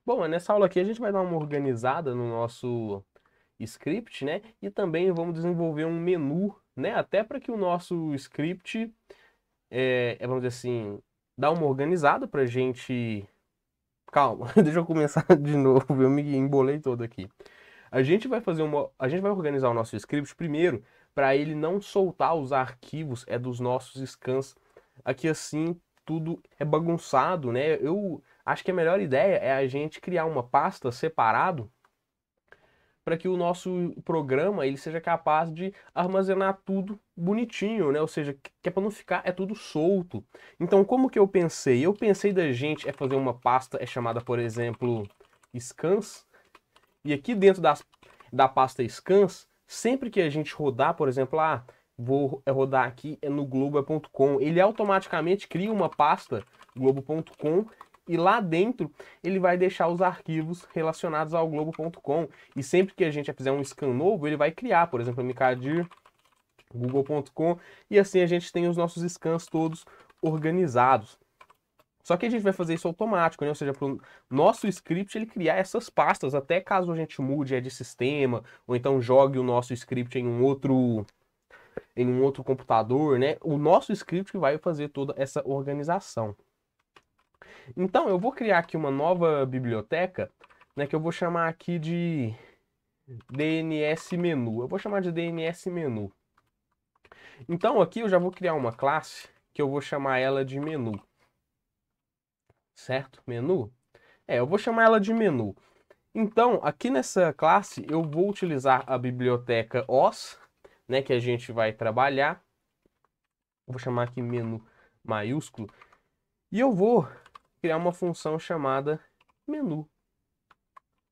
Bom, nessa aula aqui a gente vai dar uma organizada no nosso script, né? E também vamos desenvolver um menu, né? Até para que o nosso script, vamos dizer assim, dá uma organizada para a gente. Calma, deixa eu começar de novo, eu me embolei todo aqui. A gente vai organizar o nosso script primeiro para ele não soltar os arquivos dos nossos scans. Aqui assim tudo é bagunçado, né? Eu acho que a melhor ideia é a gente criar uma pasta separado para que o nosso programa ele seja capaz de armazenar tudo bonitinho, né? Ou seja, que é para não ficar tudo solto. Então, como que eu pensei? Eu pensei da gente fazer uma pasta chamada, por exemplo, scans, e aqui dentro da pasta scans, sempre que a gente rodar, por exemplo, vou rodar aqui no globo.com, ele automaticamente cria uma pasta globo.com e lá dentro ele vai deixar os arquivos relacionados ao globo.com. E sempre que a gente fizer um scan novo, ele vai criar, por exemplo, mcadir google.com, e assim a gente tem os nossos scans todos organizados. Só que a gente vai fazer isso automático, né? Ou seja, para o nosso script ele criar essas pastas, até caso a gente mude de sistema, ou então jogue o nosso script em um outro computador, né? O nosso script vai fazer toda essa organização. Então, eu vou criar aqui uma nova biblioteca, né? Que eu vou chamar aqui de DNS menu. Eu vou chamar de DNS menu. Então, aqui eu já vou criar uma classe que eu vou chamar ela de menu. Certo? Menu? Eu vou chamar ela de menu. Então, aqui nessa classe, eu vou utilizar a biblioteca os, né, que a gente vai trabalhar. Vou chamar aqui menu maiúsculo. E eu vou criar uma função chamada menu.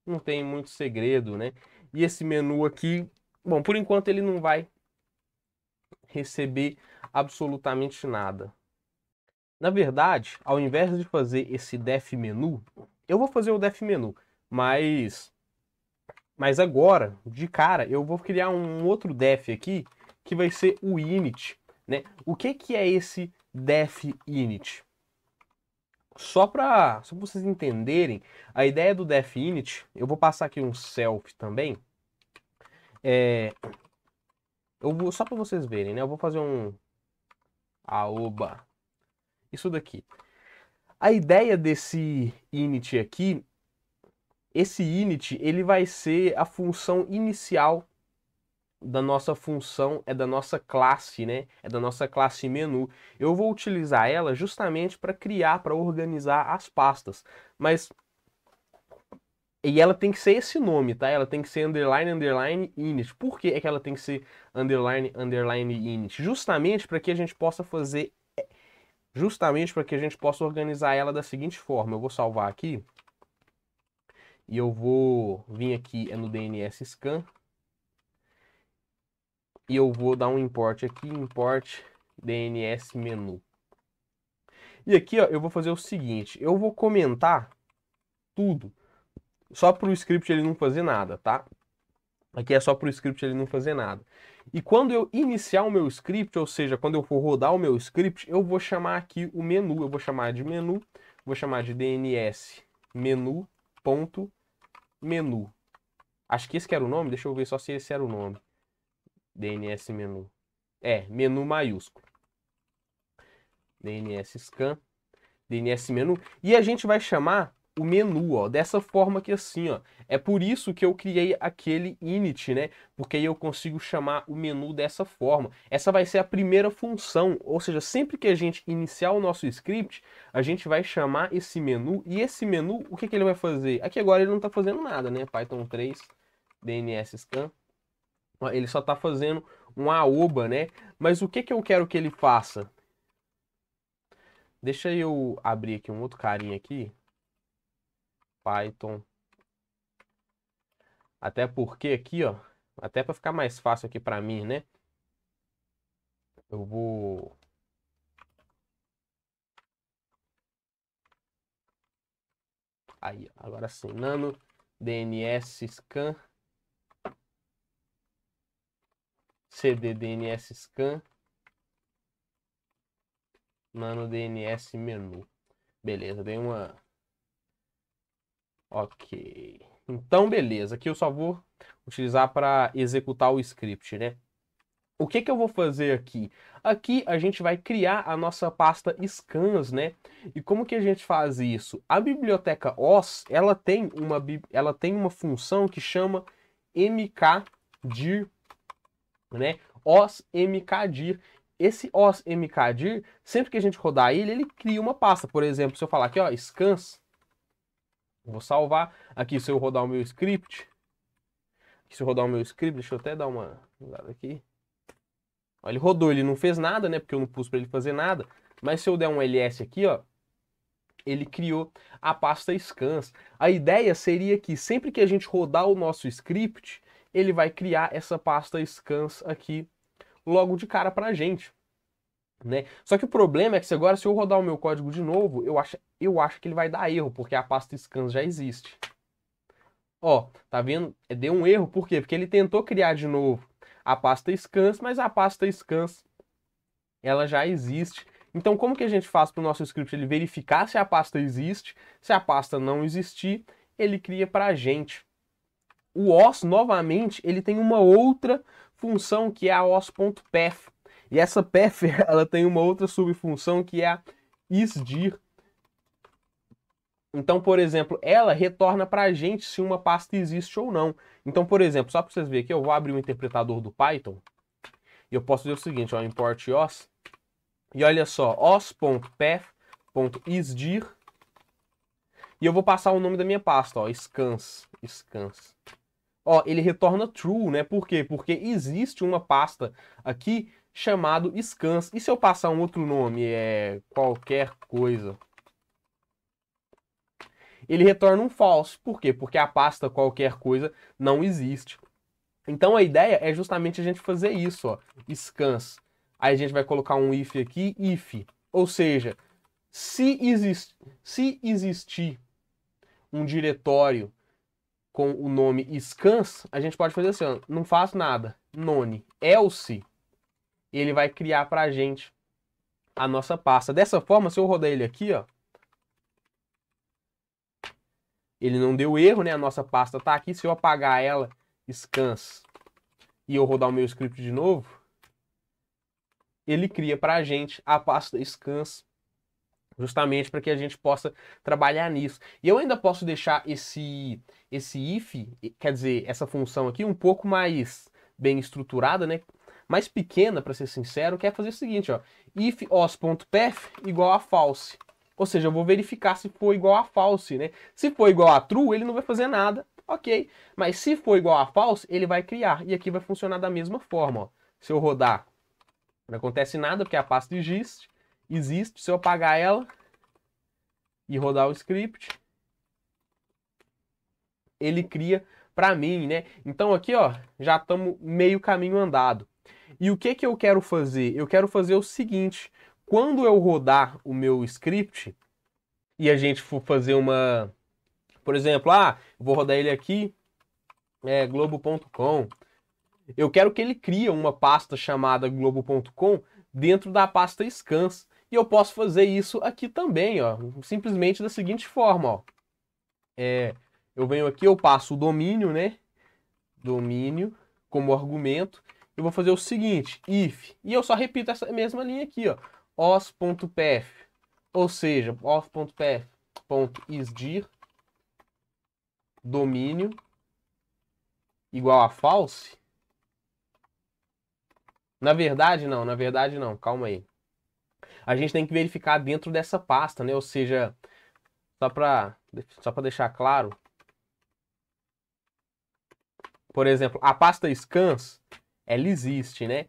Não tem muito segredo, né? E esse menu aqui, bom, por enquanto ele não vai receber absolutamente nada. Na verdade, ao invés de fazer esse def menu, eu vou fazer o def menu, mas agora, de cara, eu vou criar um outro def aqui, que vai ser o init, né? O que que é esse def init? Só para vocês entenderem, a ideia do def init, eu vou passar aqui um self também, é, só para vocês verem, né? Eu vou fazer um aoba, isso daqui. A ideia desse init aqui, esse init, ele vai ser a função inicial da nossa função, da nossa classe, né? É da nossa classe menu. Eu vou utilizar ela justamente para criar, para organizar as pastas. E ela tem que ser esse nome, tá? Ela tem que ser underline, underline, init. Por que é que ela tem que ser underline, underline, init? Justamente para que a gente possa organizar ela da seguinte forma. Eu vou salvar aqui e eu vou vir aqui no DNS scan e eu vou dar um import aqui, import DNS menu. E aqui, ó, eu vou fazer o seguinte, eu vou comentar tudo, só para o script ele não fazer nada, tá? Aqui é só para o script ele não fazer nada. E quando eu iniciar o meu script, ou seja, quando eu for rodar o meu script, eu vou chamar aqui o menu, eu vou chamar de menu, vou chamar de DNS menu ponto menu. Acho que esse que era o nome, deixa eu ver só se esse era o nome. DNS menu. Menu maiúsculo. DNS scan. DNS menu. E a gente vai chamar o menu, ó, dessa forma aqui assim, ó. É por isso que eu criei aquele init, né? Porque aí eu consigo chamar o menu dessa forma. Essa vai ser a primeira função, ou seja, sempre que a gente iniciar o nosso script, a gente vai chamar esse menu, e esse menu, o que que ele vai fazer? Aqui agora ele não está fazendo nada, né? Python 3, DNS scan. Ó, ele só está fazendo um aoba, né? Mas o que que eu quero que ele faça? Deixa eu abrir aqui um outro carinha aqui. Python. Até porque aqui, ó, até para ficar mais fácil aqui para mim, né? Eu vou aí, agora sim, nano DNS scan cd DNS scan nano DNS menu. Beleza, dei uma Ok. Então, beleza. Aqui eu só vou utilizar para executar o script, né? O que que eu vou fazer aqui? Aqui a gente vai criar a nossa pasta scans, né? E como que a gente faz isso? A biblioteca os, ela tem uma função que chama mkdir, né? Os mkdir. Esse os mkdir, sempre que a gente rodar ele cria uma pasta. Por exemplo, se eu falar aqui, ó, scans, vou salvar. Aqui, se eu rodar o meu script, deixa eu até dar uma olhada aqui. Ó, ele rodou, ele não fez nada, né? Porque eu não pus para ele fazer nada. Mas se eu der um ls aqui, ó, ele criou a pasta scans. A ideia seria que sempre que a gente rodar o nosso script, ele vai criar essa pasta scans aqui logo de cara pra gente, né? Só que o problema é que agora, se eu rodar o meu código de novo, eu acho que ele vai dar erro, porque a pasta scans já existe. Ó, tá vendo? Deu um erro, por quê? Porque ele tentou criar de novo a pasta scans, mas a pasta scans ela já existe. Então, como que a gente faz para o nosso script ele verificar se a pasta existe? Se a pasta não existir, ele cria para a gente. O os, novamente, ele tem uma outra função que é a os.path. E essa path, ela tem uma outra subfunção que é a isdir. Então, por exemplo, ela retorna para a gente se uma pasta existe ou não. Então, por exemplo, só para vocês verem aqui, eu vou abrir o interpretador do Python e eu posso fazer o seguinte, ó, import os. E olha só, os.path.isdir. E eu vou passar o nome da minha pasta, ó, scans. Ó, ele retorna true, né? Por quê? Porque existe uma pasta aqui chamado scans. E se eu passar um outro nome, qualquer coisa, ele retorna um false. Por quê? Porque a pasta qualquer coisa não existe. Então a ideia é justamente a gente fazer isso, ó, scans. Aí a gente vai colocar um if aqui, if. Ou seja, se existir um diretório com o nome scans, a gente pode fazer assim, ó, não faço nada, none, else, ele vai criar pra gente a nossa pasta. Dessa forma, se eu rodar ele aqui, ó, ele não deu erro, né? A nossa pasta tá aqui. Se eu apagar ela, scans, e eu rodar o meu script de novo, ele cria pra gente a pasta scans, justamente para que a gente possa trabalhar nisso. E eu ainda posso deixar esse if, quer dizer, essa função aqui um pouco mais bem estruturada, né? Mais pequena, para ser sincero, que é fazer o seguinte, ó, if os.path igual a false. Ou seja, eu vou verificar se for igual a false, né? Se for igual a true, ele não vai fazer nada, ok. Mas se for igual a false, ele vai criar. E aqui vai funcionar da mesma forma, ó. Se eu rodar, não acontece nada, porque a pasta existe. Se eu apagar ela e rodar o script, ele cria para mim, né? Então aqui, ó, já estamos meio caminho andado. E o que que eu quero fazer? Eu quero fazer o seguinte, quando eu rodar o meu script e a gente for fazer uma, por exemplo, eu vou rodar ele aqui, globo.com. Eu quero que ele crie uma pasta chamada globo.com dentro da pasta scans. E eu posso fazer isso aqui também, ó, simplesmente da seguinte forma, ó. Eu venho aqui, eu passo o domínio, né? Domínio como argumento. Eu vou fazer o seguinte, if, e eu só repito essa mesma linha aqui, ó, os.path, ou seja, os.path.isdir domínio igual a false. Na verdade não, calma aí. A gente tem que verificar dentro dessa pasta, né? Ou seja, só para deixar claro, por exemplo, a pasta scans, ela existe, né?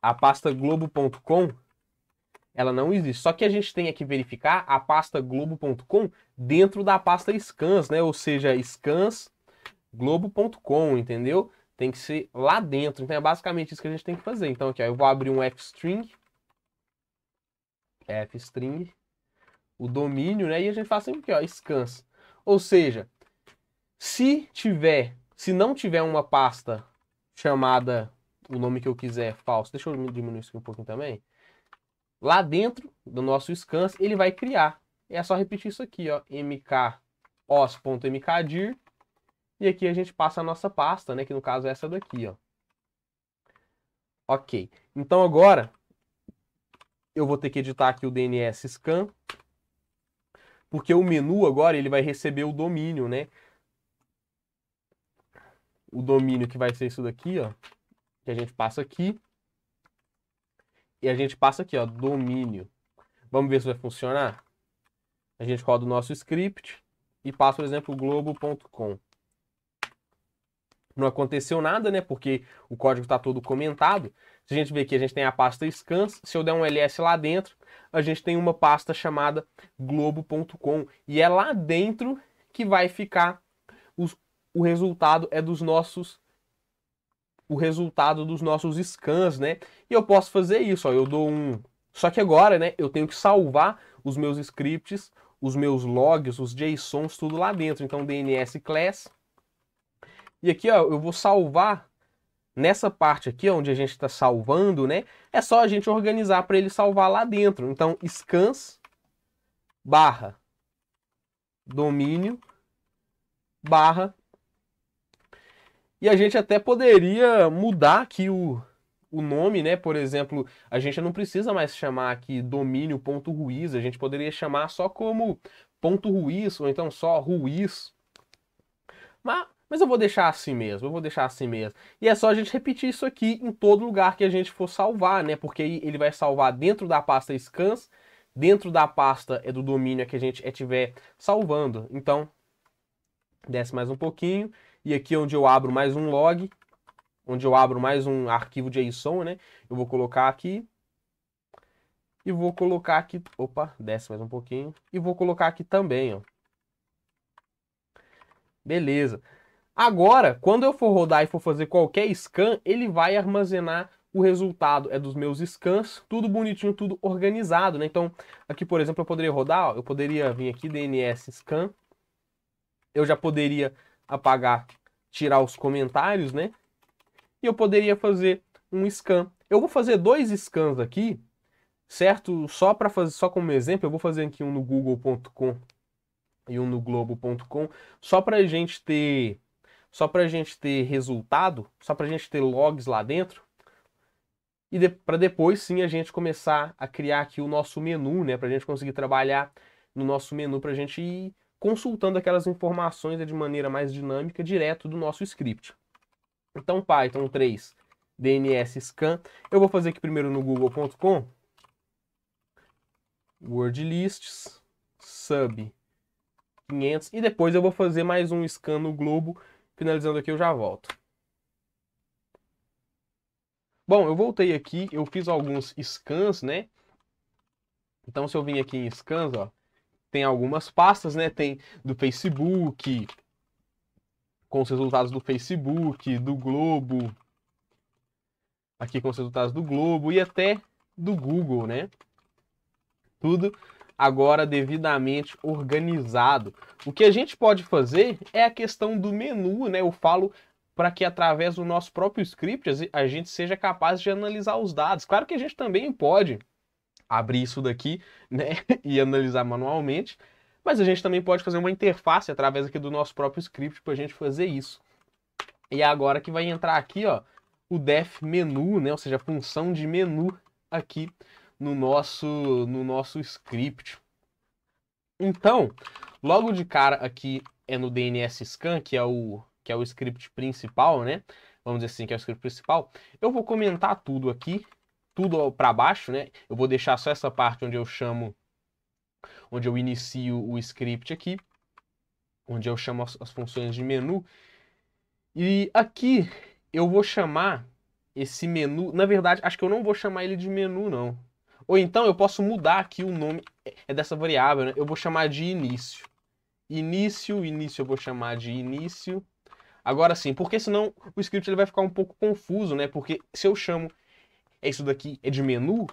A pasta globo.com, ela não existe. Só que a gente tem que verificar a pasta globo.com dentro da pasta scans, né? Ou seja, scans globo.com, entendeu? Tem que ser lá dentro. Então é basicamente isso que a gente tem que fazer. Então aqui, ó, eu vou abrir um fstring, o domínio, né? E a gente faz sempre aqui, ó, scans. Ou seja, se não tiver uma pasta chamada o nome que eu quiser, falso. Deixa eu diminuir isso aqui um pouquinho também. Lá dentro do nosso scans, ele vai criar. É só repetir isso aqui, ó, mk os.mkdir, e aqui a gente passa a nossa pasta, né, que no caso é essa daqui, ó. Ok, então agora eu vou ter que editar aqui o DNS scan, porque o menu agora ele vai receber o domínio, né? O domínio que vai ser isso daqui, ó, que a gente passa aqui, e a gente passa aqui, ó, domínio. Vamos ver se vai funcionar? A gente roda o nosso script e passa, por exemplo, globo.com. Não aconteceu nada, né? Porque o código está todo comentado. Se a gente ver aqui, a gente tem a pasta scans. Se eu der um ls lá dentro, a gente tem uma pasta chamada globo.com. E é lá dentro que vai ficar o resultado dos nossos scans, né? E eu posso fazer isso, ó. Eu dou um... Só que agora, né, eu tenho que salvar os meus scripts, os meus logs, os JSONs, tudo lá dentro. Então, DNS class. E aqui, ó, eu vou salvar nessa parte aqui, onde a gente está salvando, né? É só a gente organizar para ele salvar lá dentro. Então, scans barra domínio barra. E a gente até poderia mudar aqui o nome, né? Por exemplo, a gente não precisa mais chamar aqui domínio.ruiz, a gente poderia chamar só como .ruiz, ou então só ruiz. Mas eu vou deixar assim mesmo, eu vou deixar assim mesmo. E é só a gente repetir isso aqui em todo lugar que a gente for salvar, né? Porque aí ele vai salvar dentro da pasta scans, dentro da pasta do domínio que a gente estiver salvando. Então, desce mais um pouquinho. E aqui onde eu abro mais um log, onde eu abro mais um arquivo JSON, né? Eu vou colocar aqui. E vou colocar aqui... Opa, desce mais um pouquinho. E vou colocar aqui também, ó. Beleza. Agora, quando eu for rodar e for fazer qualquer scan, ele vai armazenar o resultado dos meus scans, tudo bonitinho, tudo organizado, né? Então, aqui, por exemplo, eu poderia rodar, ó, eu poderia vir aqui, DNS scan, eu já poderia apagar, tirar os comentários, né? E eu poderia fazer um scan. Eu vou fazer 2 scans aqui, certo? Só para fazer, só como exemplo, eu vou fazer aqui um no google.com e um no globo.com, só para a gente ter resultado, só para a gente ter logs lá dentro, e para depois sim a gente começar a criar aqui o nosso menu, né, para a gente conseguir trabalhar no nosso menu, para a gente ir consultando aquelas informações de maneira mais dinâmica direto do nosso script. Então, Python 3, DNS scan, eu vou fazer aqui primeiro no google.com, word lists, sub 500, e depois eu vou fazer mais um scan no Globo. Finalizando aqui, eu já volto. Bom, eu voltei aqui, eu fiz alguns scans, né? Então, se eu vim aqui em scans, ó, tem algumas pastas, né? Tem do Facebook, com os resultados do Facebook, do Globo, aqui com os resultados do Globo e até do Google, né? Tudo agora devidamente organizado. O que a gente pode fazer é a questão do menu, né? Eu falo para que através do nosso próprio script a gente seja capaz de analisar os dados. Claro que a gente também pode abrir isso daqui, né, e analisar manualmente, mas a gente também pode fazer uma interface através aqui do nosso próprio script para a gente fazer isso. E é agora que vai entrar aqui, ó, o def menu, né, ou seja, a função de menu aqui no nosso script. Então, logo de cara aqui é no DNS scan, que é o script principal, né? Vamos dizer assim, que é o script principal. Eu vou comentar tudo aqui, tudo para baixo, né? Eu vou deixar só essa parte onde eu chamo, onde eu inicio o script aqui, onde eu chamo as funções de menu. E aqui eu vou chamar esse menu, na verdade, acho que eu não vou chamar ele de menu, não. Ou então eu posso mudar aqui o nome dessa variável, né? Eu vou chamar de início. Início eu vou chamar de início. Agora sim, porque senão o script ele vai ficar um pouco confuso, né? Porque se eu chamo isso daqui é de menu,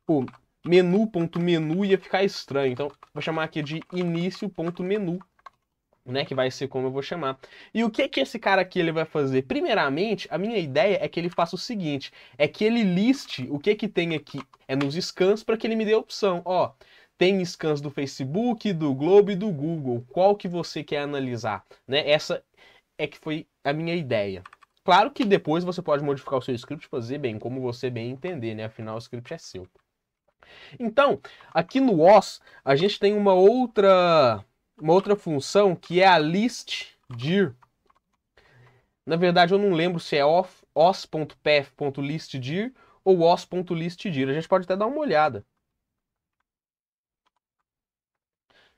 pô, menu.menu ia ficar estranho. Então, vou chamar aqui de início.menu, né? Que vai ser como eu vou chamar. E o que que esse cara aqui ele vai fazer? Primeiramente, a minha ideia é que ele faça o seguinte, é que ele liste o que que tem aqui nos scans para que ele me dê a opção. Ó, tem scans do Facebook, do Globo e do Google. Qual que você quer analisar? Né? Essa é que foi a minha ideia. Claro que depois você pode modificar o seu script, fazer bem como você bem entender, né? Afinal, o script é seu. Então, aqui no OS, a gente tem uma outra função que é a listdir. Na verdade, eu não lembro se é os.path.listdir ou os.listdir. A gente pode até dar uma olhada.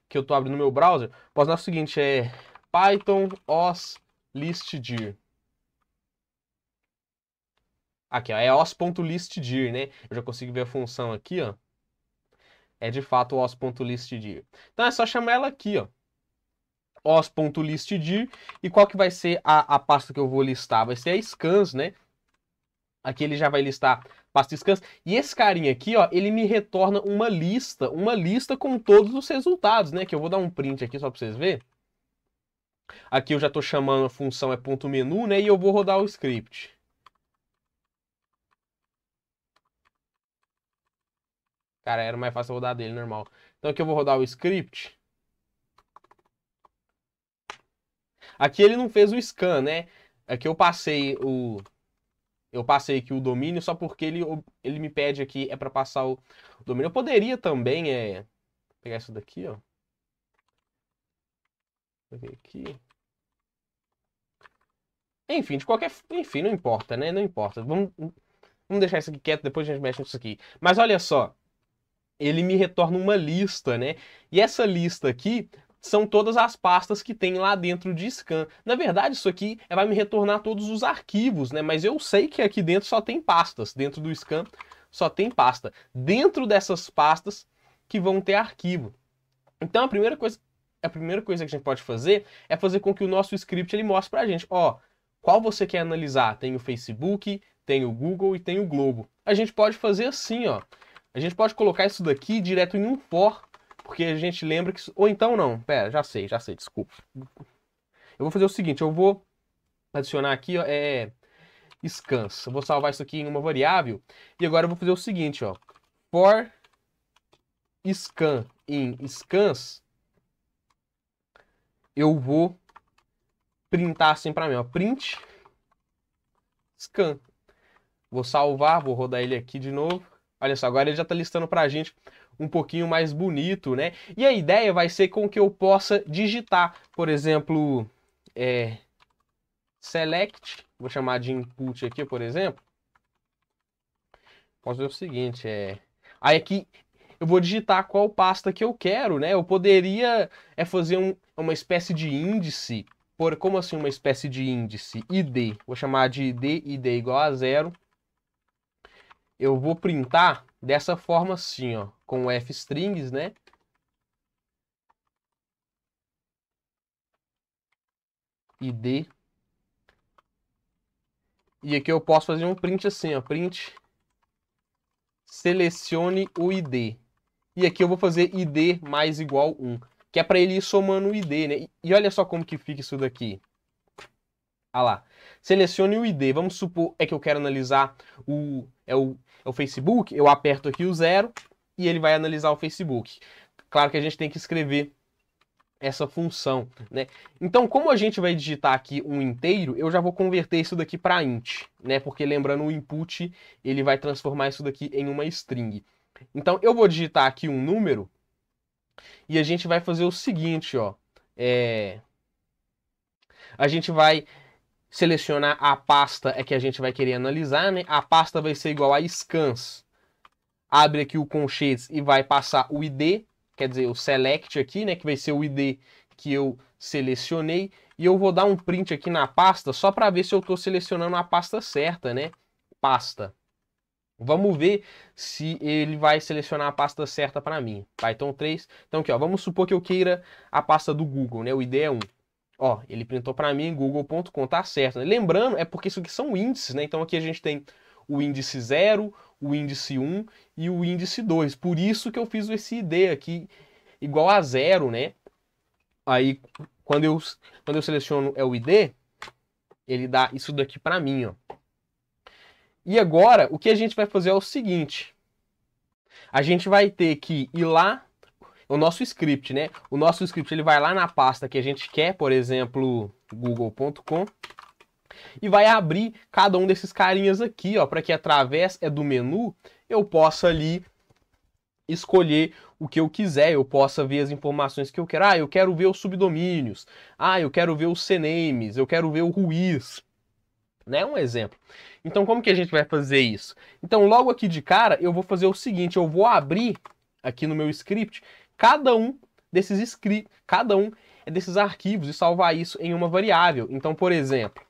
Que eu estou abrindo no meu browser. Posso dar o seguinte, é Python os listdir. Aqui, ó, é os.listdir, né? Eu já consigo ver a função aqui, ó. É de fato os.listdir. Então é só chamar ela aqui, ó. os.listdir. E qual que vai ser a pasta que eu vou listar? Vai ser a scans, né? Aqui ele já vai listar pasta scans. E esse carinha aqui, ó, ele me retorna uma lista com todos os resultados, né? Que eu vou dar um print aqui só para vocês verem. Aqui eu já estou chamando a função .menu, né? E eu vou rodar o script. Cara, era mais fácil rodar dele, normal. Então aqui eu vou rodar o script. Aqui ele não fez o scan, né? Aqui eu passei aqui o domínio só porque ele me pede aqui é para passar o domínio. Eu poderia também pegar isso daqui, ó. Vou ver aqui. Enfim, enfim, não importa, né? Não importa. Vamos deixar isso aqui quieto, depois a gente mexe nisso aqui. Mas olha só, ele me retorna uma lista, né? E essa lista aqui são todas as pastas que tem lá dentro de scan. Na verdade, isso aqui vai me retornar todos os arquivos, né? Mas eu sei que aqui dentro só tem pastas. Dentro do scan só tem pasta. Dentro dessas pastas que vão ter arquivo. Então a primeira coisa que a gente pode fazer é fazer com que o nosso script ele mostre pra gente, ó, qual você quer analisar? Tem o Facebook, tem o Google e tem o Globo. A gente pode fazer assim, ó. A gente pode colocar isso daqui direto em um for, porque a gente lembra que... Ou então não, pera, já sei, desculpa. Eu vou fazer o seguinte, eu vou adicionar aqui, ó, scans. Eu vou salvar isso aqui em uma variável. E agora eu vou fazer o seguinte, ó. For scan em scans, eu vou printar assim para mim, ó. Print scan. Vou salvar, vou rodar ele aqui de novo. Olha só, agora ele já está listando para a gente um pouquinho mais bonito, né? E a ideia vai ser com que eu possa digitar, por exemplo, select, vou chamar de input aqui, por exemplo. Posso ver o seguinte, aí aqui eu vou digitar qual pasta que eu quero, né? Eu poderia fazer uma espécie de índice. Como assim uma espécie de índice? ID. Vou chamar de ID igual a 0. Eu vou printar dessa forma assim, ó, com fstrings, né? ID. E aqui eu posso fazer um print assim, ó, print selecione o ID. E aqui eu vou fazer ID mais igual 1, que é para ele ir somando o ID, né? E olha só como que fica isso daqui. Ah lá. Selecione o ID. Vamos supor que eu quero analisar o Facebook. Eu aperto aqui o 0 e ele vai analisar o Facebook. Claro que a gente tem que escrever essa função, né? Então, como a gente vai digitar aqui um inteiro, eu já vou converter isso daqui para int, né? Porque lembrando, o input, ele vai transformar isso daqui em uma string. Então, eu vou digitar aqui um número e a gente vai fazer o seguinte, ó. A gente vai selecionar a pasta que a gente vai querer analisar, né? A pasta vai ser igual a scans. Abre aqui o colchetes e vai passar o ID, quer dizer, o select aqui, né? Que vai ser o ID que eu selecionei. E eu vou dar um print aqui na pasta só para ver se eu estou selecionando a pasta certa, né? Pasta. Vamos ver se ele vai selecionar a pasta certa para mim. Python 3. Então aqui, ó, vamos supor que eu queira a pasta do Google, né? O ID é 1. Ó, ele printou para mim google.com, tá certo, né? Lembrando, é porque isso aqui são índices, né? Então aqui a gente tem o índice 0, o índice 1 e o índice 2. Por isso que eu fiz esse ID aqui igual a 0, né? Aí, quando eu seleciono o ID, ele dá isso daqui para mim, ó. E agora, o que a gente vai fazer é o seguinte. A gente vai ter que ir lá o nosso script, né? O nosso script ele vai lá na pasta que a gente quer, por exemplo, google.com, e vai abrir cada um desses carinhas aqui, ó, para que através do menu eu possa ali escolher o que eu quiser, eu possa ver as informações que eu quero. Ah, eu quero ver os subdomínios. Ah, eu quero ver os CNAMEs, eu quero ver o RUIS, né? Um exemplo. Então, como que a gente vai fazer isso? Então, logo aqui de cara, eu vou fazer o seguinte, eu vou abrir aqui no meu script cada um desses arquivos e salvar isso em uma variável. Então, por exemplo,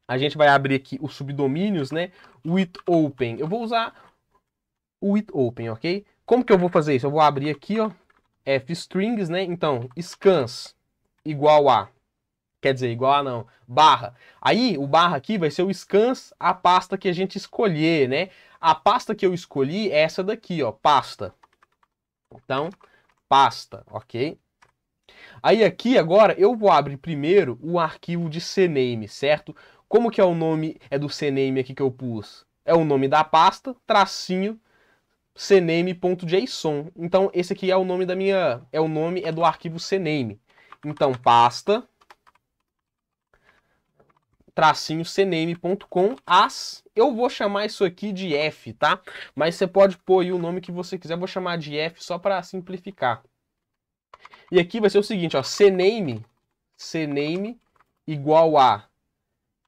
a gente vai abrir aqui os subdomínios, né? With open. Eu vou usar o with open, ok? Como que eu vou fazer isso? Eu vou abrir aqui, ó, fstrings, né? Então, scans igual a, quer dizer, igual a não, barra. Aí, o barra aqui vai ser o scans, a pasta que a gente escolher, né? A pasta que eu escolhi é essa daqui, ó, pasta. Então, pasta, ok? Aí aqui agora eu vou abrir primeiro o arquivo de CNAME, certo? Como que é o nome do CNAME aqui que eu pus? É o nome da pasta, tracinho, cname.json. Então esse aqui é o nome do arquivo cname. Então pasta tracinho cname.com eu vou chamar isso aqui de F, tá? Mas você pode pôr aí o nome que você quiser, eu vou chamar de F só para simplificar. E aqui vai ser o seguinte, ó, cname igual a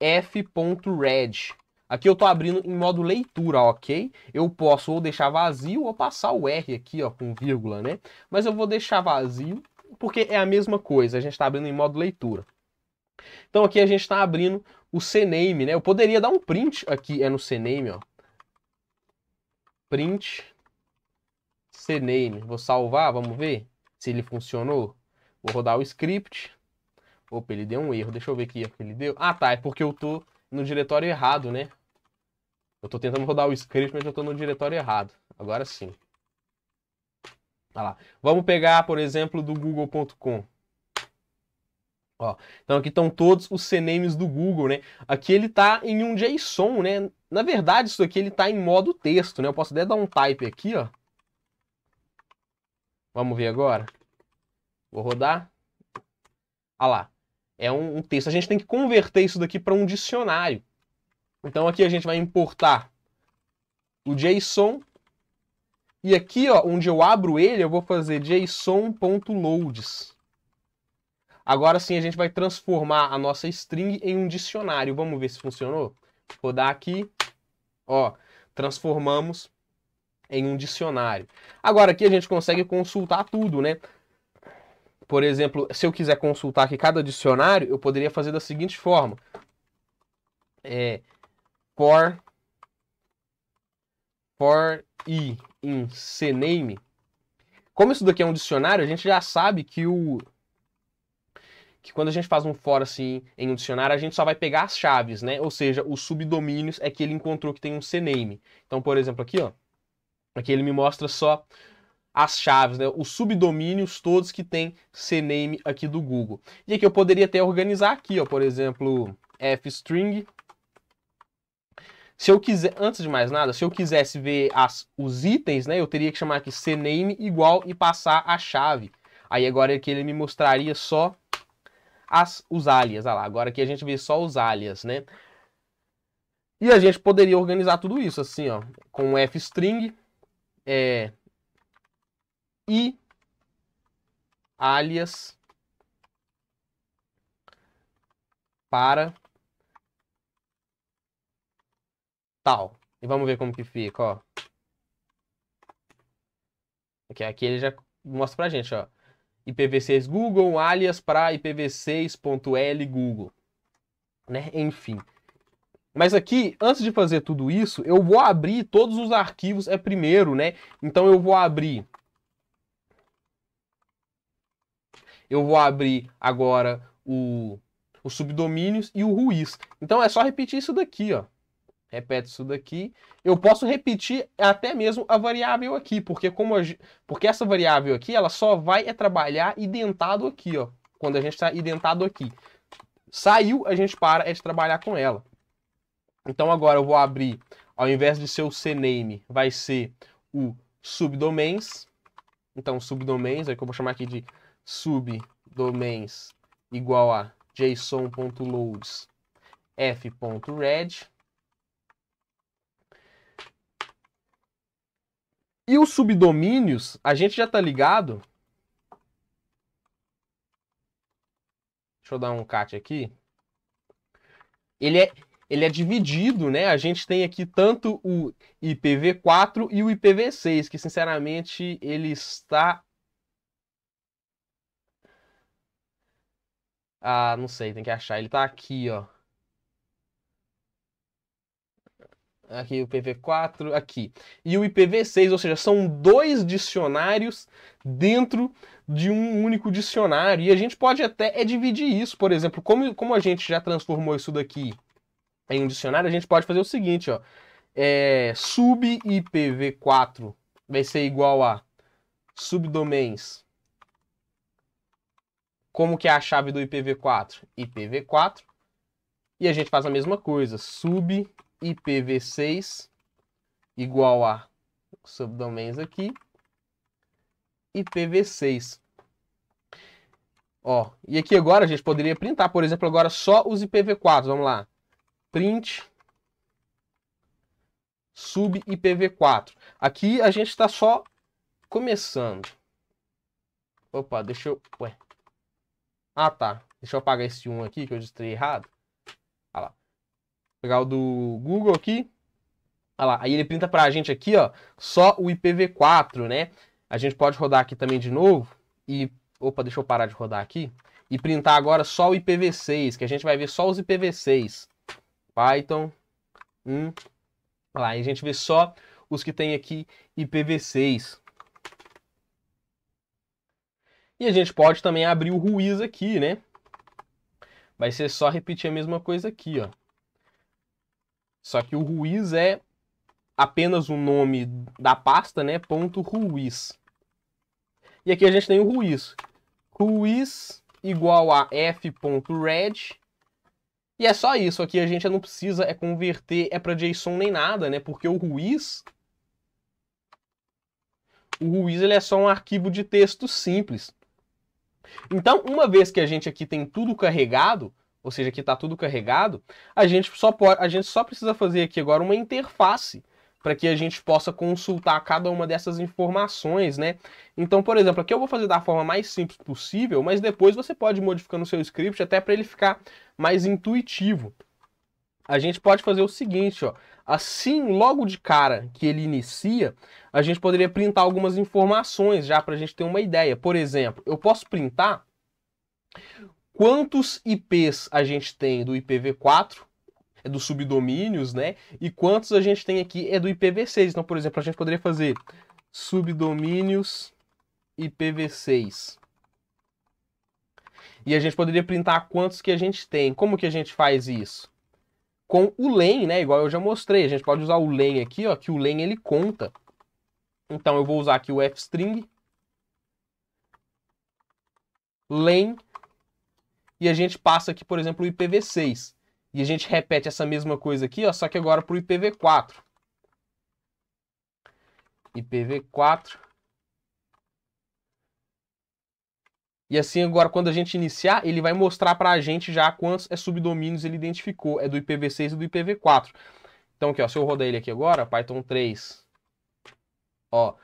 f.read. Aqui eu tô abrindo em modo leitura, ok? Eu posso ou deixar vazio ou passar o R aqui, ó, com vírgula, né? Mas eu vou deixar vazio porque é a mesma coisa, a gente está abrindo em modo leitura. Então aqui a gente está abrindo o cname, né? Eu poderia dar um print aqui, no cname, ó. Print cname. Vou salvar, vamos ver se ele funcionou. Vou rodar o script. Opa, ele deu um erro. Deixa eu ver aqui o que ele deu. Ah, tá. É porque eu tô no diretório errado, né? Eu tô tentando rodar o script, mas eu tô no diretório errado. Agora sim. Olha lá. Vamos pegar, por exemplo, do google.com. Ó, então aqui estão todos os CNAMEs do Google, né? Aqui ele tá em um JSON, né? Na verdade, isso aqui ele tá em modo texto, né? Eu posso até dar um type aqui, ó. Vamos ver agora. Vou rodar. Olha lá. É um texto. A gente tem que converter isso daqui para um dicionário. Então aqui a gente vai importar o JSON. E aqui, ó, onde eu abro ele, eu vou fazer json.loads. Agora sim a gente vai transformar a nossa string em um dicionário. Vamos ver se funcionou? Vou dar aqui, ó, transformamos em um dicionário. Agora aqui a gente consegue consultar tudo, né? Por exemplo, se eu quiser consultar aqui cada dicionário, eu poderia fazer da seguinte forma. For i in cname. Como isso daqui é um dicionário, a gente já sabe que quando a gente faz um for assim em um dicionário, a gente só vai pegar as chaves, né? Ou seja, os subdomínios é que ele encontrou que tem um cname. Então, por exemplo, aqui, ó, aqui ele me mostra só as chaves, né? Os subdomínios todos que tem cname aqui do Google. E aqui eu poderia até organizar aqui, ó, por exemplo, fstring. Se eu quiser, antes de mais nada, se eu quisesse ver os itens, né, eu teria que chamar aqui cname igual e passar a chave. Aí agora aqui ele me mostraria só os alias. Olha lá, agora aqui a gente vê só os alias, né? E a gente poderia organizar tudo isso assim, ó, com fstring e alias para tal. E vamos ver como que fica, ó. Aqui ele já mostra pra gente, ó. IPv6 Google, alias para IPv6.L Google, né? Enfim. Mas aqui, antes de fazer tudo isso, eu vou abrir todos os arquivos primeiro, né? Então eu vou abrir agora os subdomínios e o RUIS. Então é só repetir isso daqui, ó. Repete isso daqui. Eu posso repetir até mesmo a variável aqui, porque porque essa variável aqui, ela só vai trabalhar identado aqui, ó. Quando a gente está identado aqui. Saiu, a gente para de trabalhar com ela. Então agora eu vou abrir, ao invés de ser o cname, vai ser o subdomains. Então, subdomains, é que eu vou chamar aqui de subdomains igual a json.loads f.read. E os subdomínios, a gente já tá ligado. Deixa eu dar um cat aqui. Ele é dividido, né? A gente tem aqui tanto o IPv4 e o IPv6, que sinceramente ele está... Ah, não sei, tem que achar. Ele tá aqui, ó. Aqui o IPv4, aqui. E o IPv6, ou seja, são dois dicionários dentro de um único dicionário. E a gente pode até dividir isso, por exemplo, como a gente já transformou isso daqui em um dicionário, a gente pode fazer o seguinte, ó. Sub IPv4 vai ser igual a subdomains. Como que é a chave do IPv4? IPv4. E a gente faz a mesma coisa. Sub IPv6 igual a subdomains aqui. IPv6. Ó, e aqui agora a gente poderia printar, por exemplo, agora só os IPv4. Vamos lá. Print sub IPv4. Aqui a gente está só começando. Opa, deixa eu... Ué. Ah, tá. Deixa eu apagar esse 1 aqui, que eu distrei errado. Olha lá. Vou pegar o do Google aqui. Olha lá. Aí ele printa pra gente aqui, ó, só o IPv4, né? A gente pode rodar aqui também de novo. E... Opa, deixa eu parar de rodar aqui. E printar agora só o IPv6, que a gente vai ver só os IPv6. Python 1. Olha lá. Aí a gente vê só os que tem aqui IPv6. E a gente pode também abrir o Ruiz aqui, né? Vai ser só repetir a mesma coisa aqui, ó. Só que o Ruiz é apenas o nome da pasta, né? .ruiz. E aqui a gente tem o Ruiz. Ruiz igual a f.read. E é só isso. Aqui a gente não precisa converter para JSON nem nada, né? Porque o Ruiz ele é só um arquivo de texto simples. Então, uma vez que a gente aqui tem tudo carregado, ou seja, aqui está tudo carregado, a gente só precisa fazer aqui agora uma interface para que a gente possa consultar cada uma dessas informações, né? Então, por exemplo, aqui eu vou fazer da forma mais simples possível, mas depois você pode ir modificando o seu script até para ele ficar mais intuitivo. A gente pode fazer o seguinte, ó. Assim, logo de cara que ele inicia, a gente poderia printar algumas informações já para a gente ter uma ideia. Por exemplo, eu posso printar quantos IPs a gente tem do IPv4, dos subdomínios, né? E quantos a gente tem aqui do IPv6. Então, por exemplo, a gente poderia fazer subdomínios IPv6. E a gente poderia printar quantos que a gente tem. Como que a gente faz isso? Com o len, né? Igual eu já mostrei. A gente pode usar o len aqui, ó, que o len ele conta. Então eu vou usar aqui o fstring len e a gente passa aqui, por exemplo, o IPv6. E a gente repete essa mesma coisa aqui, ó, só que agora para o IPv4. IPv4. E assim agora quando a gente iniciar, ele vai mostrar para a gente já quantos subdomínios ele identificou. É do IPv6 e do IPv4. Então aqui, ó, se eu rodar ele aqui agora, Python 3, ó,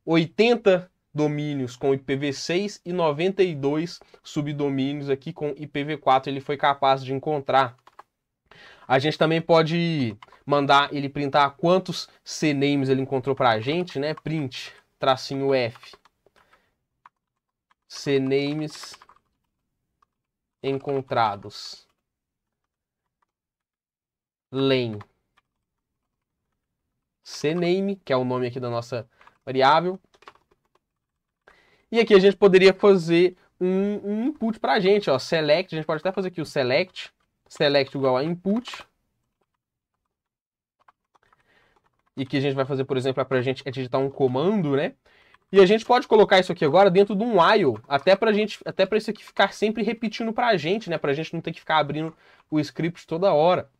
80 domínios com IPv6 e 92 subdomínios aqui com IPv4 ele foi capaz de encontrar. A gente também pode mandar ele printar quantos CNAMEs ele encontrou para a gente, né? Print, tracinho F. CNAMEs encontrados. Len. CNAME, que é o nome aqui da nossa variável. E aqui a gente poderia fazer um input para a gente, ó, select. A gente pode até fazer aqui o select. Select igual a input. E que a gente vai fazer, por exemplo, para a gente digitar um comando, né? E a gente pode colocar isso aqui agora dentro de um while, até para isso aqui ficar sempre repetindo para a gente, né? Para a gente não ter que ficar abrindo o script toda hora.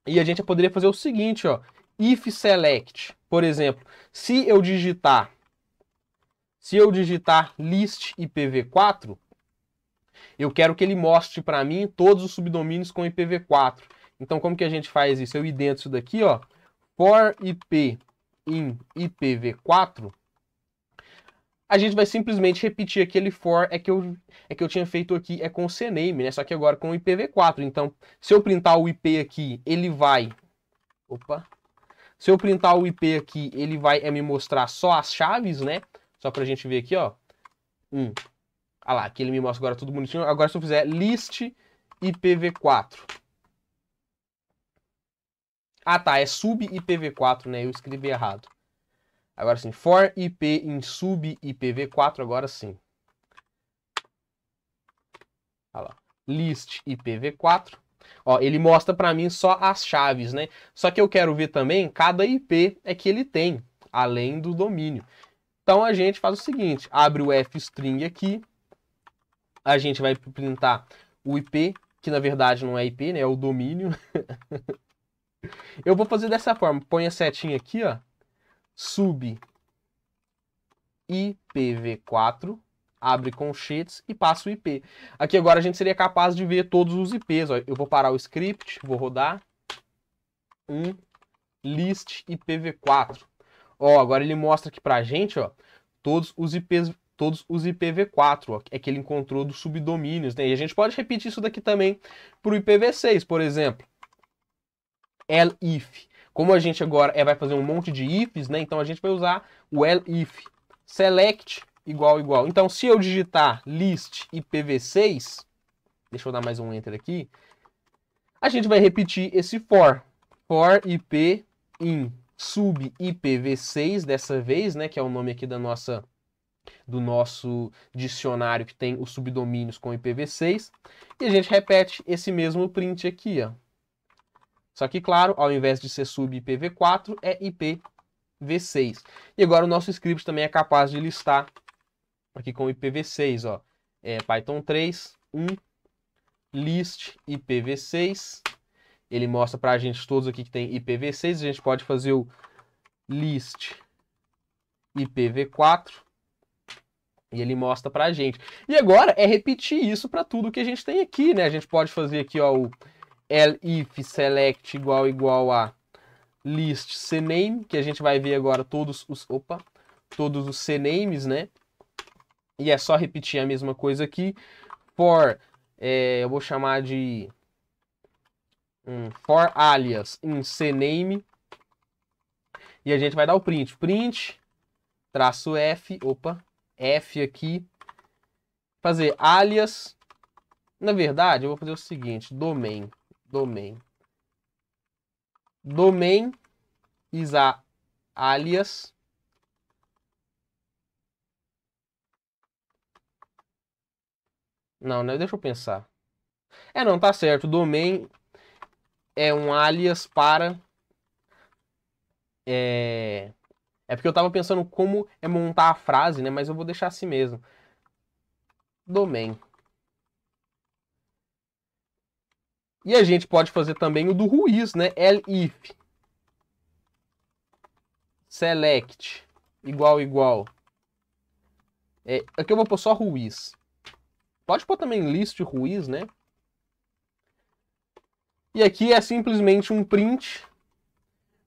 E a gente poderia fazer o seguinte, ó, if select, por exemplo, se eu digitar Se eu digitar list IPv4, eu quero que ele mostre para mim todos os subdomínios com IPv4. Então, como que a gente faz isso? Eu idento isso daqui, ó, for IP in IPv4. A gente vai simplesmente repetir aquele for que eu tinha feito aqui, com o CNAME, né? Só que agora com o IPv4. Então, se eu printar o IP aqui, ele vai... Opa! Se eu printar o IP aqui, ele vai me mostrar só as chaves, né? Só pra gente ver aqui, ó. Olha lá, aqui ele me mostra agora tudo bonitinho. Agora, se eu fizer list IPv4. Ah, tá, é sub IPv4, né? Eu escrevi errado. Agora sim, for IP em sub IPv4, agora sim. Olha lá, list IPv4. Ó, ele mostra para mim só as chaves, né? Só que eu quero ver também cada IP que ele tem, além do domínio. Então a gente faz o seguinte, abre o fstring aqui, a gente vai printar o IP, que na verdade não é IP, né? É o domínio. Eu vou fazer dessa forma, põe a setinha aqui, ó, sub IPv4, abre colchetes e passa o IP. Aqui agora a gente seria capaz de ver todos os IPs. Ó. Eu vou parar o script, vou rodar. List IPv4. Ó, agora ele mostra aqui pra gente, ó, todos os IPv4, ó, que ele encontrou dos subdomínios, né? E a gente pode repetir isso daqui também pro IPv6, por exemplo. elif. Como a gente agora vai fazer um monte de ifs, né? Então a gente vai usar o elif. Select igual. Então, se eu digitar list IPv6, deixa eu dar mais um enter aqui, a gente vai repetir esse for. For IP in sub IPv6 dessa vez, né? Que é o nome aqui do nosso dicionário que tem os subdomínios com IPv6. E a gente repete esse mesmo print aqui, ó. Só que, claro, ao invés de ser sub IPv4, é IPv6. E agora o nosso script também é capaz de listar aqui com IPv6, ó. Python 3, list IPv6. Ele mostra pra gente todos aqui que tem IPv6. A gente pode fazer o list IPv4. E ele mostra pra gente. E agora é repetir isso para tudo que a gente tem aqui, né? A gente pode fazer aqui, ó, o elif select igual a list cname, que a gente vai ver agora todos os cnames, né? E é só repetir a mesma coisa aqui. For, eu vou chamar de for alias em cname. E a gente vai dar o print. Print, traço F, F aqui. Fazer alias. Na verdade, eu vou fazer o seguinte, domain is a alias não, né? Deixa eu pensar. Não, tá certo. Domain é um alias para é porque eu tava pensando como montar a frase, né? Mas eu vou deixar assim mesmo. Domain. E a gente pode fazer também o do Ruiz, né? elif select igual. Aqui eu vou pôr só Ruiz. Pode pôr também list Ruiz, né? E aqui é simplesmente um print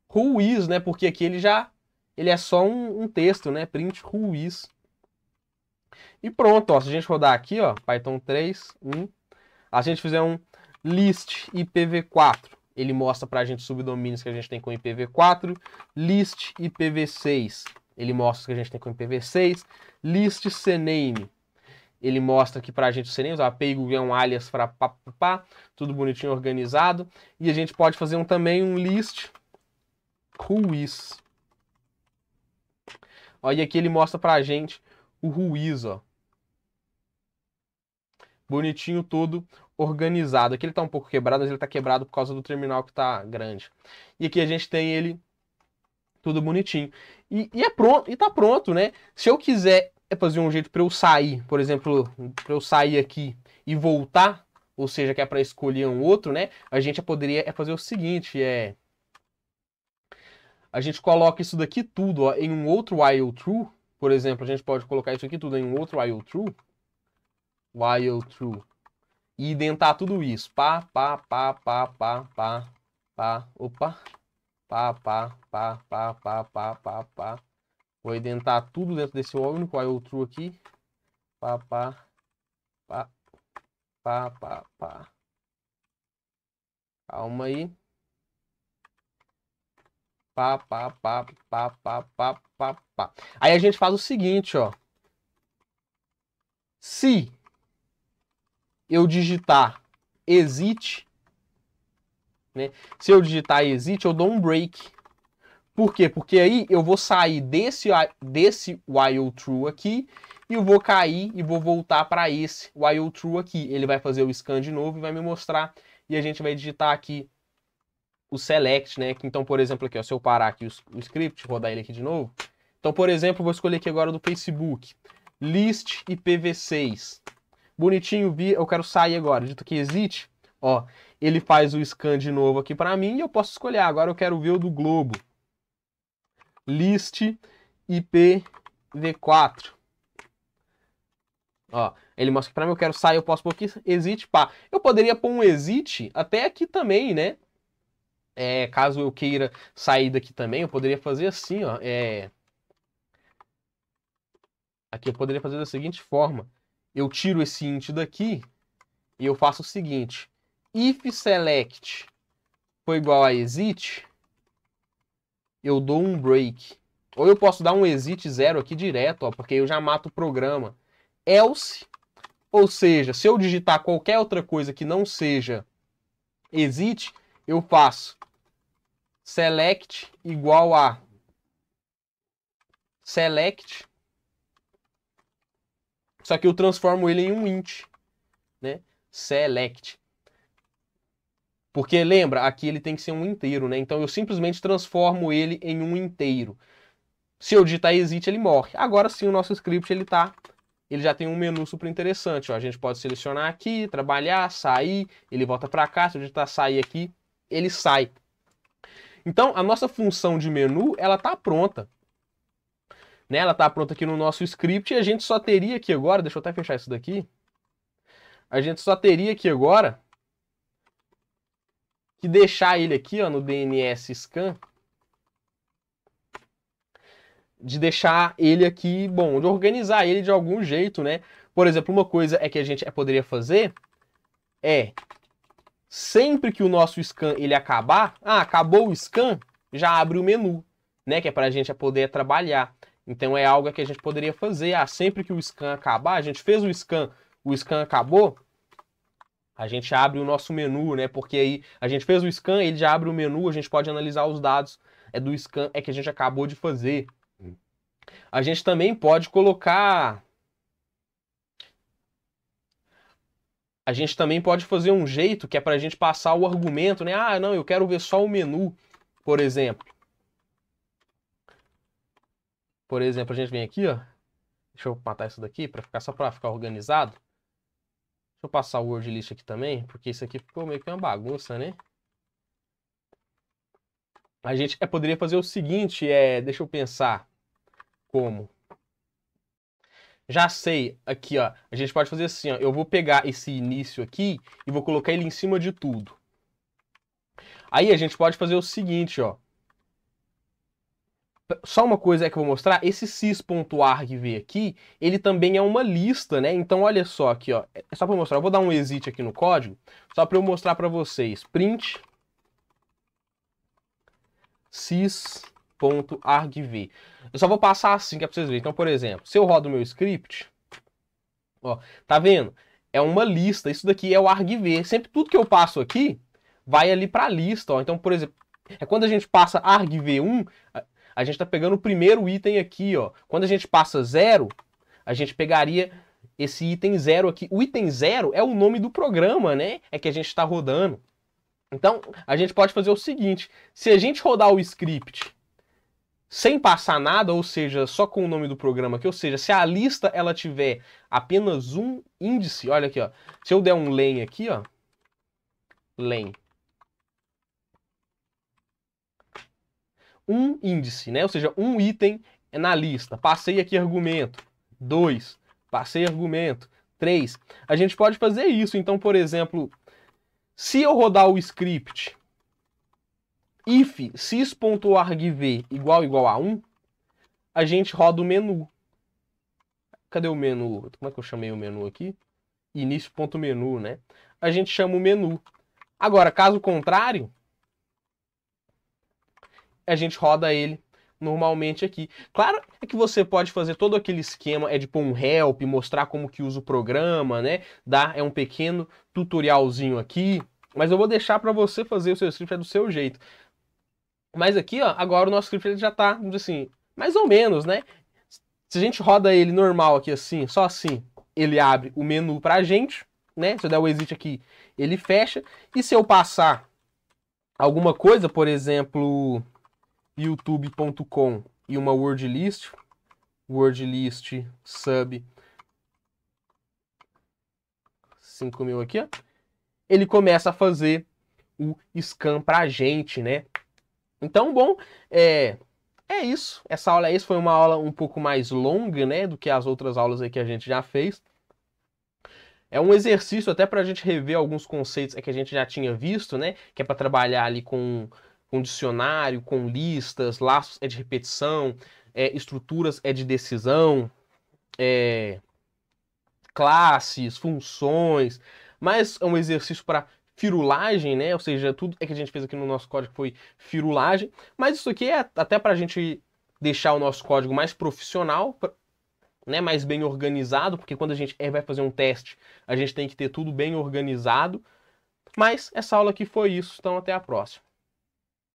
Ruiz, né? Porque aqui ele é só um texto, né? Print Ruiz. E pronto, ó. Se a gente rodar aqui, ó, Python 3, se a gente fizer um list IPv4, ele mostra pra gente os subdomínios que a gente tem com IPv4. List IPv6, ele mostra o que a gente tem com IPv6. List cname, ele mostra aqui pra gente o cname, a API é um alias para tudo bonitinho, organizado. E a gente pode fazer também um list Ruiz. Ó, e aqui ele mostra pra gente o Ruiz, ó. Bonitinho, todo organizado. Aqui ele tá um pouco quebrado, mas ele tá quebrado por causa do terminal que tá grande. E aqui a gente tem ele tudo bonitinho. E é pronto, e tá pronto, né? Se eu quiser fazer um jeito para eu sair, por exemplo, para eu sair aqui e voltar, ou seja, que é para escolher um outro, né? A gente poderia fazer o seguinte, a gente coloca isso daqui tudo, ó, em um outro while true. Por exemplo, a gente pode colocar isso aqui tudo em um outro while true. While true. E identar tudo isso. Pá, pá, pá, pá, pá, pá, pá. Opa. Pá, pá, pá, pá, pá, pá, pá, pá. Vou identar tudo dentro desse único while true aqui. Pá, pá, pá, pá, pá, pá. Calma aí. Pá, pá, pá, pá, pá, pá, pá, pá. Aí a gente faz o seguinte, ó. Se eu digitar exit, né? Se eu digitar exit, eu dou um break. Por quê? Porque aí eu vou sair desse while true aqui e eu vou cair e vou voltar para esse while true aqui. Ele vai fazer o scan de novo e vai me mostrar. E a gente vai digitar aqui o select, né? Então, por exemplo, aqui, ó, se eu parar aqui o script, rodar ele aqui de novo. Então, por exemplo, eu vou escolher aqui agora do Facebook. List IPv6. Bonitinho, eu quero sair agora. Dito aqui exit, ó, ele faz o scan de novo aqui para mim e eu posso escolher. Agora eu quero ver o do Globo. List IPv4. Ó, ele mostra que para mim eu quero sair, eu posso pôr aqui exit, pá. Eu poderia pôr um exit até aqui também, né? Caso eu queira sair daqui também, eu poderia fazer assim, ó. Aqui eu poderia fazer da seguinte forma. Eu tiro esse int daqui e eu faço o seguinte. If select for igual a exit, eu dou um break. Ou eu posso dar um exit 0 aqui direto, ó, porque eu já mato o programa. Else, ou seja, se eu digitar qualquer outra coisa que não seja exit, eu faço select igual a select, só que eu transformo ele em um int, né? Select. Porque lembra, aqui ele tem que ser um inteiro, né? Então eu simplesmente transformo ele em um inteiro. Se eu digitar exit, ele morre. Agora sim, o nosso script ele já tem um menu super interessante. Ó. A gente pode selecionar aqui, trabalhar, sair, ele volta para cá. Se eu digitar sair aqui, ele sai. Então a nossa função de menu, ela está pronta. Né? Ela está pronta aqui no nosso script e a gente só teria aqui agora, deixa eu até fechar isso daqui. A gente só teria aqui agora que deixar ele aqui, ó, no DNS scan, de deixar ele aqui, bom, de organizar ele de algum jeito, né? Por exemplo, uma coisa que a gente poderia fazer sempre que o nosso scan ele acabar, acabou o scan, já abre o menu, né? Que é para a gente poder trabalhar. Então é algo que a gente poderia fazer. Sempre que o scan acabar, a gente fez o scan acabou, a gente abre o nosso menu, né? Porque aí a gente fez o scan, ele já abre o menu, a gente pode analisar os dados do scan que a gente acabou de fazer. A gente também pode colocar... A gente também pode fazer um jeito que é para a gente passar o argumento, né? Ah, não, eu quero ver só o menu, por exemplo. Por exemplo, a gente vem aqui, ó. Deixa eu matar isso daqui só para ficar organizado. Deixa eu passar o word list aqui também, porque isso aqui ficou meio que uma bagunça, né? A gente poderia fazer o seguinte, deixa eu pensar como. Já sei, aqui, ó. A gente pode fazer assim, ó. Eu vou pegar esse início aqui e vou colocar ele em cima de tudo. Aí a gente pode fazer o seguinte, ó. Só uma coisa que eu vou mostrar, esse sys.argv aqui, ele também é uma lista, né? Então olha só aqui, ó, é só para mostrar, eu vou dar um exit aqui no código, só para eu mostrar para vocês. Print sys.argv. Eu só vou passar assim, que é para vocês verem. Então, por exemplo, se eu rodo o meu script, ó, tá vendo? É uma lista, isso daqui é o argv. Sempre tudo que eu passo aqui vai ali para a lista, ó. Então, por exemplo, quando a gente passa argv1, a gente está pegando o primeiro item aqui, ó. Quando a gente passa 0, a gente pegaria esse item 0 aqui. O item 0 é o nome do programa, né? É que a gente está rodando. Então, a gente pode fazer o seguinte. Se a gente rodar o script sem passar nada, ou seja, só com o nome do programa aqui, ou seja, se a lista ela tiver apenas um índice, olha aqui, ó. Se eu der um len aqui, ó. Len. Um índice, né? Ou seja, um item é na lista. Passei aqui argumento. 2. Passei argumento. 3. A gente pode fazer isso. Então, por exemplo, se eu rodar o script if sys.argv igual a 1, a gente roda o menu. Cadê o menu? Como é que eu chamei o menu aqui? Início.menu, né? A gente chama o menu. Agora, caso contrário, a gente roda ele normalmente aqui. Claro é que você pode fazer todo aquele esquema, de pôr um help, mostrar como que usa o programa, né? Dar um pequeno tutorialzinho aqui, mas eu vou deixar para você fazer o seu script do seu jeito. Mas aqui, ó, agora o nosso script já tá, vamos dizer assim, mais ou menos, né? Se a gente roda ele normal aqui assim, só assim, ele abre o menu pra gente, né? Se eu der o exit aqui, ele fecha. E se eu passar alguma coisa, por exemplo, youtube.com e uma word list sub 5.000 aqui, ó, ele começa a fazer o scan pra gente, né? Então, bom, é isso. Essa aula foi uma aula um pouco mais longa, né, do que as outras aulas aí que a gente já fez. É um exercício até para a gente rever alguns conceitos que a gente já tinha visto, né? Que é para trabalhar ali com dicionário, com listas, laços de repetição, estruturas de decisão, classes, funções. Mas é um exercício para firulagem, né? Ou seja, tudo que a gente fez aqui no nosso código foi firulagem. Mas isso aqui é até para a gente deixar o nosso código mais profissional, né, mais bem organizado, porque quando a gente vai fazer um teste, a gente tem que ter tudo bem organizado. Mas essa aula aqui foi isso, então até a próxima.